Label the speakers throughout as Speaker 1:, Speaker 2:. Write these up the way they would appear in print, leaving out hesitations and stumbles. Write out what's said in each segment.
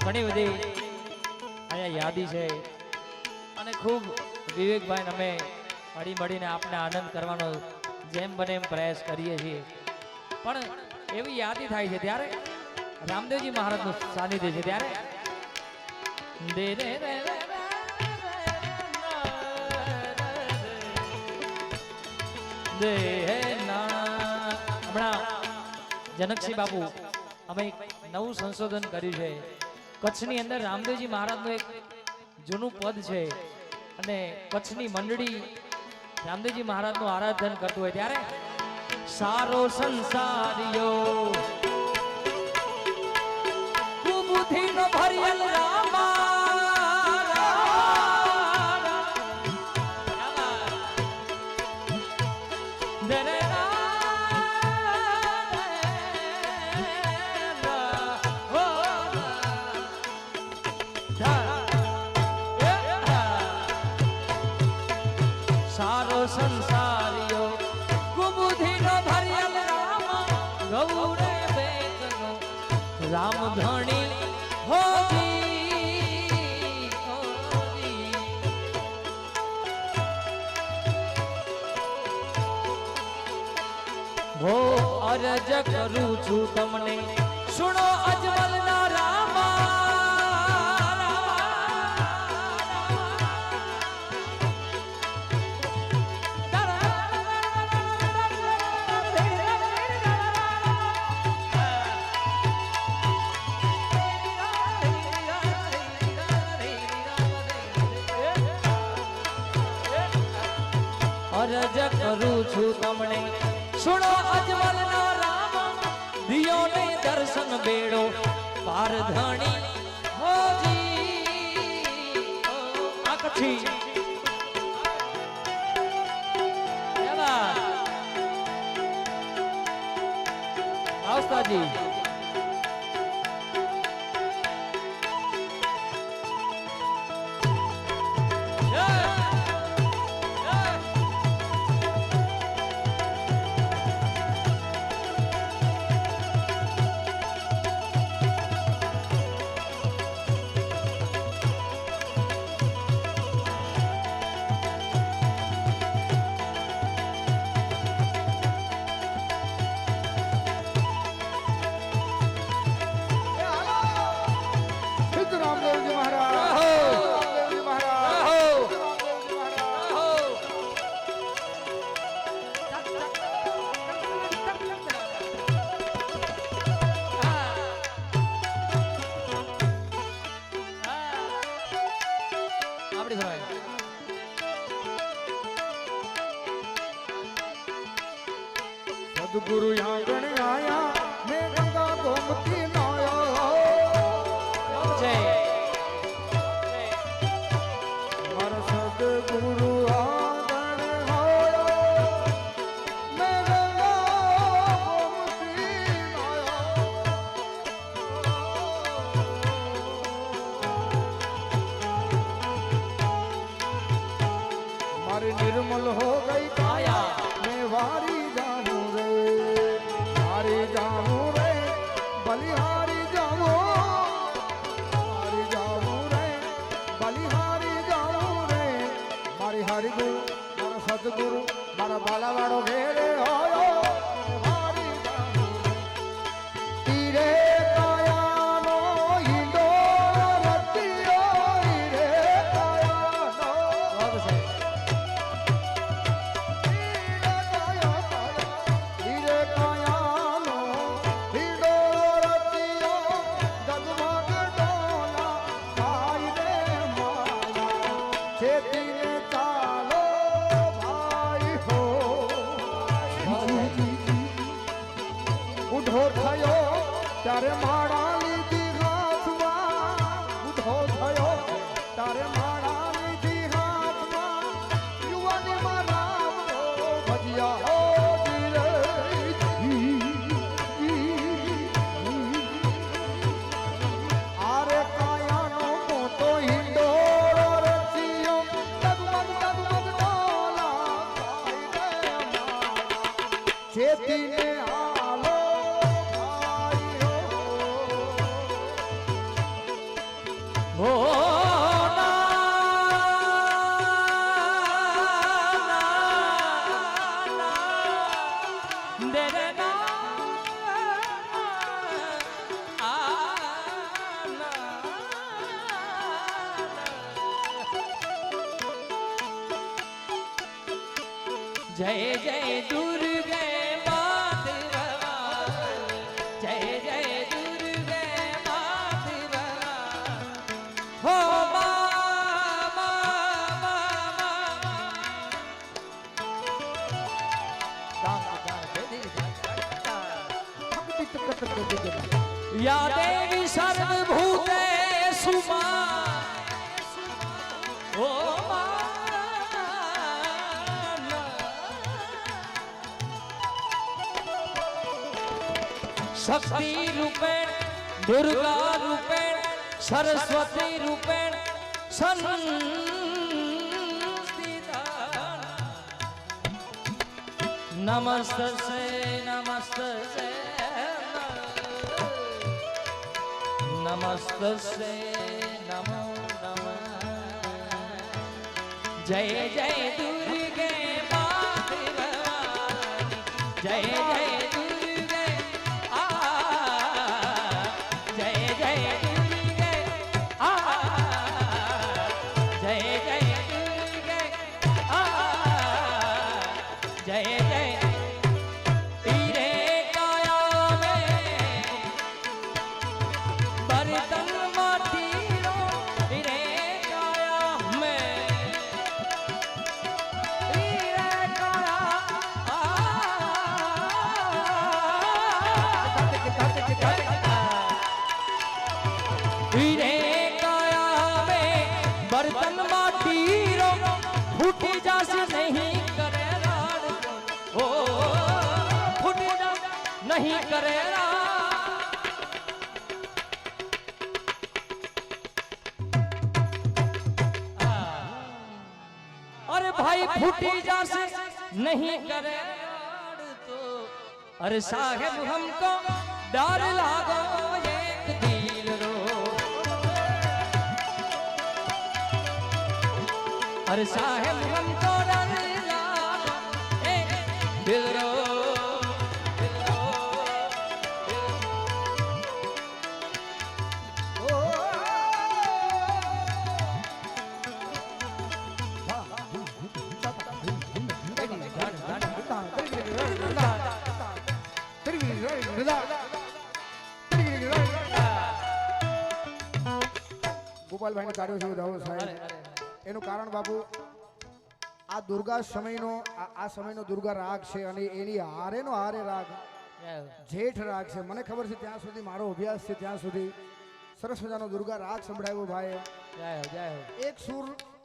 Speaker 1: ઘણી બધી અહીંયા યાદી છે અને ખૂબ વિવેકભાઈ અમે હળી મળીને આપને આનંદ કરવાનો જેમ બને એમ પ્રયાસ કરીએ છીએ પણ એવી યાદી થાય છે ત્યારે રામદેવજી મહારાજનું સાનિધ્ય છે ત્યારે દે રે રે દે હમણાં જનકસિંહ બાપુ અમે નવું સંશોધન કર્યું છે કચ્છની અંદર રામદેવજી મહારાજનું એક જૂનું પદ છે અને કચ્છની મંડળી રામદેવજી મહારાજનું આરાધન કરતું હોય ત્યારે સારો સંસારિયો કુબુદ્ધિનો ભરિયલ રામા સારો સંસારિયો કુબુદ્ધિનો ભરિયલ રામ ગૌરે બેચનો રામ ધણી હોજી હો અરજ કરું છું તમને સુનો અજમલ ના રામા અરજ કરું છું તમને સુનો અજમલ ના રામ દિયો ને દર્શન બેડો પાર ધણી હોજી આ કચ્છી આવસ્તાજી
Speaker 2: सदगुरु आंगण आया मैं गंगा गोमती नाया मारा सदगुरु आंगण आया मैं गंगा गोमती नाया मारी निर्मल हो गई काया मैं वारी जाऊं रे बलिहारी जाऊं रे बलिहारी जाऊं रे मारी हरि गुरु मारा सतगुरु मारा बालावाड़ो घेरे होयो हरि जाऊं तीरे कायानो हिंदो रतियो हीरे कायानो हीरे काया ઉધો થયો ત્યારે માળા લીધી હાથમાં ઉધો થયો ત્યારે માળા લીધી હાથમાં યુવાનીમાં રામ ભજ્યા આરે કાયાનો મોટો હિંડોળો રચ્યો ડગમગ ડગમગ
Speaker 1: જય જય દુર્ગે માત ભવાની જય જય દુર્ગે માત ભવાની હો या देवी सर्वभूतेषु ओ शक्ति रूपेण दुर्गा रूपेण सरस्वती रूपेण संस्थिता नमस्तस्यै नमस्तस्यै नमस्तस्यै नमो नमः जय जय दुर्गे मात भवानी जय जय दुर्गे आ जय जय दुर्गे आ जय जय दुर्गे आ जय जय तेरे काया में बर्तन माटीनो तेरे काया में तेरे काया तेरे काया में बर्तन माटीनो फूटी जासे नहीं करे राड ओ फूटी जा नहीं करे अरे भाई फूटी जासे नहीं करे तो अरे साहेब हमको डर लागो एक दिल रो अरे साहेब हमको डर लागो एक दिल रो
Speaker 2: ગોપાલભાઈને કાર્યો છે વધાવો સાહેબ એનું કારણ બાપુ આ દુર્ગા સમયનો આ સમયનો દુર્ગા રાગ છે અને એની હારેનો હારે રાગ જેઠ રાગ છે મને ખબર છે ત્યાં સુધી મારો અભ્યાસ છે ત્યાં સુધી સરસ મજાનો દુર્ગા રાગ સંભળાવ્યો ભાઈ એક સુર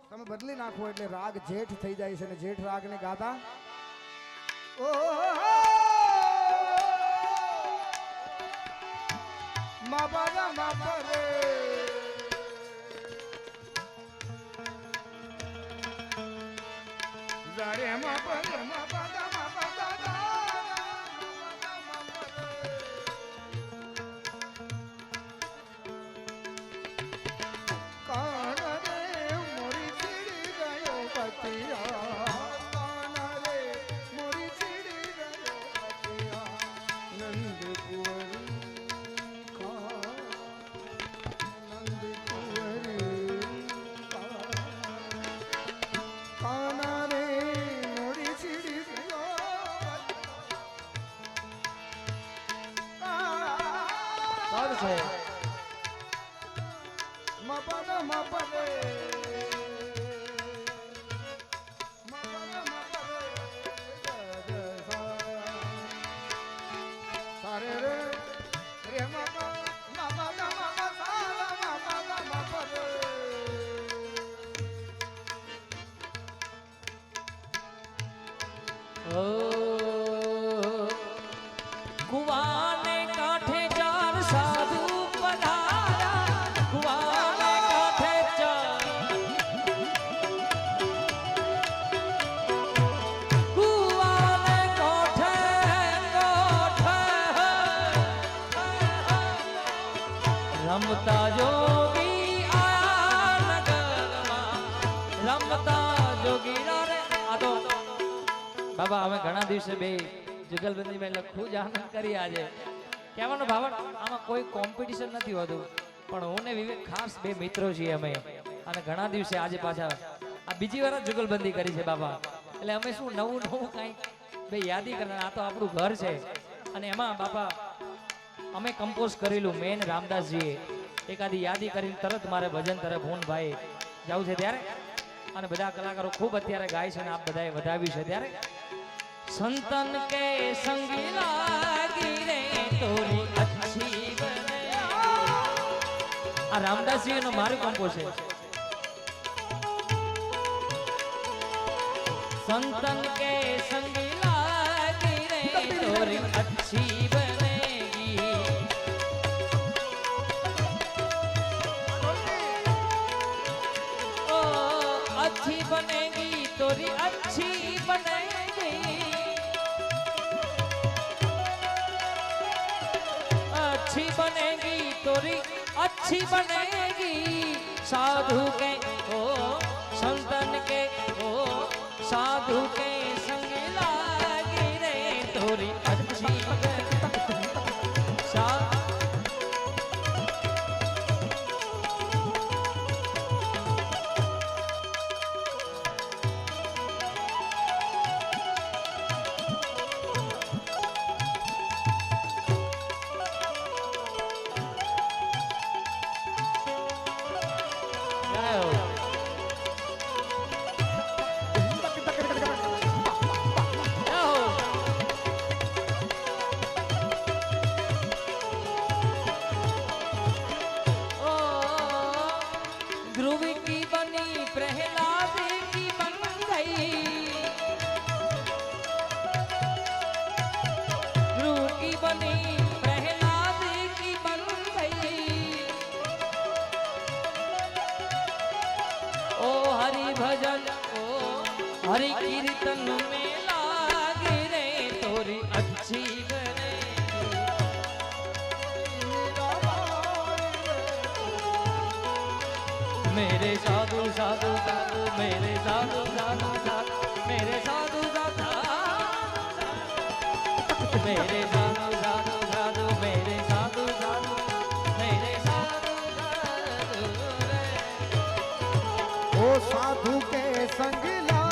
Speaker 2: તમે બદલી નાખો એટલે રાગ જેઠ થઈ જાય છે અને જેઠ રાગને ગાતા ઓ મા બાબા મા પરે રે મા પરે મા બાબા મા બાબા કાન રે મોરી ચીડી ગયો પતિયા કાન રે મોરી ચીડી ગયો પતિયા નંદ કુંવરી નંદ કુંવરી કાન રે મોરી ચીડી ગયો
Speaker 1: સારું છે
Speaker 2: મપદ મપદ સારે રે રે મપદ મપદ મપદ સારા મપદ મપદ
Speaker 1: ओ कुआने काठे चार साधु पधारा कुआने काठे चार कुआने काठे काठे रमता जोगी आया नगरमा रमता जोगी रे आ तो બાબા અમે ઘણા દિવસે બે જુગલબંધીમાં એટલે ખૂબ જ આનંદ કરી આજે કહેવાનો ભાવન આમાં કોઈ કોમ્પિટિશન નથી હોતું પણ હું ને વિવેક ખાસ બે મિત્રો છીએ અમે અને ઘણા દિવસે આજે પાછા આ બીજી વાર જ જુગલબંધી કરી છે બાબા એટલે અમે શું નવું નવું કાંઈક બે યાદી કરવાના. આ તો આપણું ઘર છે અને એમાં બાપા અમે કમ્પોઝ કરેલું મેન રામદાસજીએ એકાદી યાદી કરીને તરત મારે ભજન તરફ હું ભાઈ જવું છે ત્યારે અને બધા કલાકારો ખૂબ અત્યારે ગાય છે અને આપ બધાએ વધાવ્યું છે ત્યારે સંતન કે સંગી લાગી રે તોરી અચ્છી બને. આ રામદાસજી નો મારું કમ્પોઝ છે. संतन के संग लागी रे तोरी अच्छी बनेगी. ओ अच्छी बनेगी तोरी अच्छी बनेगी. अच्छी बनेगी तोरी अच्छी बनेगी. साधु के ओ संतन के ओ साधु के संग लागी रे तोरी अच्छी ध्रुव की बनी प्रहलाद की बन गई. ध्रुव की बनी प्रहलाद की बन गई. ओ हरि भजन ओ हरि कीर्तन में लागे रे तोरी अच्छी बने. मेरे साधु साधु साधु मेरे साधु साधु साधु मेरे साधु साधु मेरे साधु साधु साधु मेरे साधु साधु मेरे साधु साधु.
Speaker 2: ओ साधु के संग ला